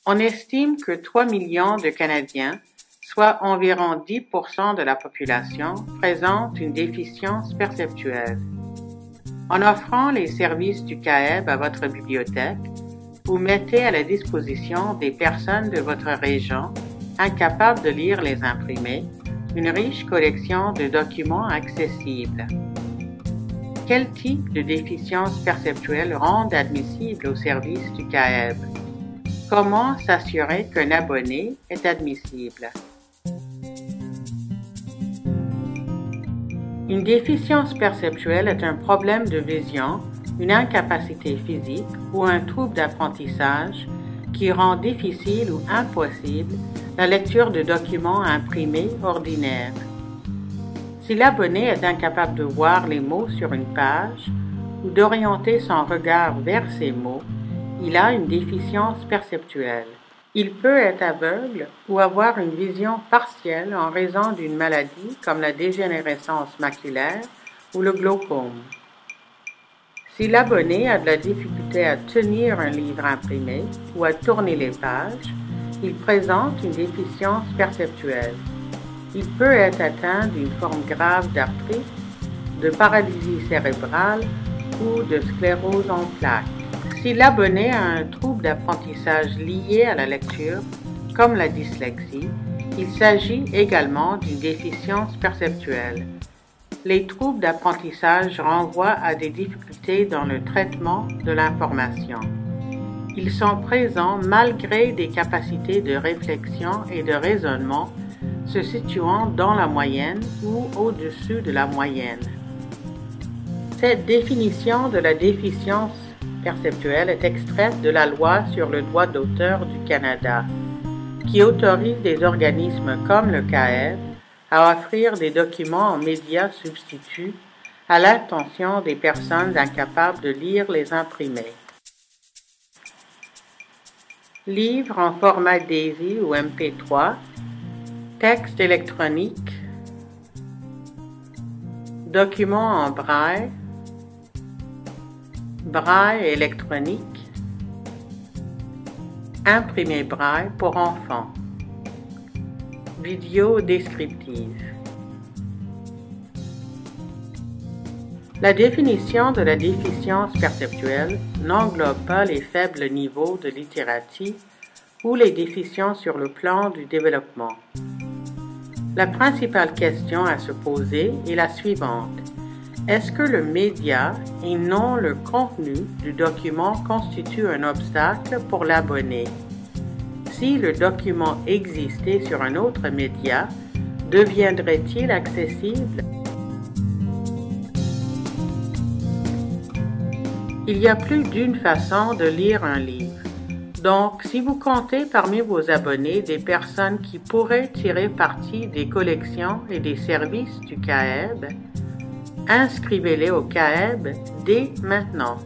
On estime que 3 millions de Canadiens, soit environ 10% de la population, présentent une déficience perceptuelle. En offrant les services du CAEB à votre bibliothèque, vous mettez à la disposition des personnes de votre région incapables de lire les imprimés une riche collection de documents accessibles. Quel type de déficience perceptuelle rendent admissible au service du CAEB? Comment s'assurer qu'un abonné est admissible? Une déficience perceptuelle est un problème de vision, une incapacité physique ou un trouble d'apprentissage qui rend difficile ou impossible la lecture de documents imprimés ordinaires. Si l'abonné est incapable de voir les mots sur une page ou d'orienter son regard vers ces mots, il a une déficience perceptuelle. Il peut être aveugle ou avoir une vision partielle en raison d'une maladie comme la dégénérescence maculaire ou le glaucome. Si l'abonné a de la difficulté à tenir un livre imprimé ou à tourner les pages, il présente une déficience perceptuelle. Il peut être atteint d'une forme grave d'arthrite, de paralysie cérébrale ou de sclérose en plaques. Si l'abonné a un trouble d'apprentissage lié à la lecture, comme la dyslexie, il s'agit également d'une déficience perceptuelle. Les troubles d'apprentissage renvoient à des difficultés dans le traitement de l'information. Ils sont présents malgré des capacités de réflexion et de raisonnement se situant dans la moyenne ou au-dessus de la moyenne. Cette définition de la déficience perceptuelle est extraite de la Loi sur le droit d'auteur du Canada, qui autorise des organismes comme le CAEB à offrir des documents en médias substituts à l'intention des personnes incapables de lire les imprimés. Livres en format DAISY ou MP3, texte électronique, documents en braille, braille électronique, imprimé braille pour enfants, vidéo descriptive. La définition de la déficience perceptuelle n'englobe pas les faibles niveaux de littératie ou les déficiences sur le plan du développement. La principale question à se poser est la suivante. Est-ce que le média et non le contenu du document constitue un obstacle pour l'abonné? Si le document existait sur un autre média, deviendrait-il accessible? Il y a plus d'une façon de lire un livre. Donc, si vous comptez parmi vos abonnés des personnes qui pourraient tirer parti des collections et des services du CAEB, inscrivez-les au CAEB dès maintenant.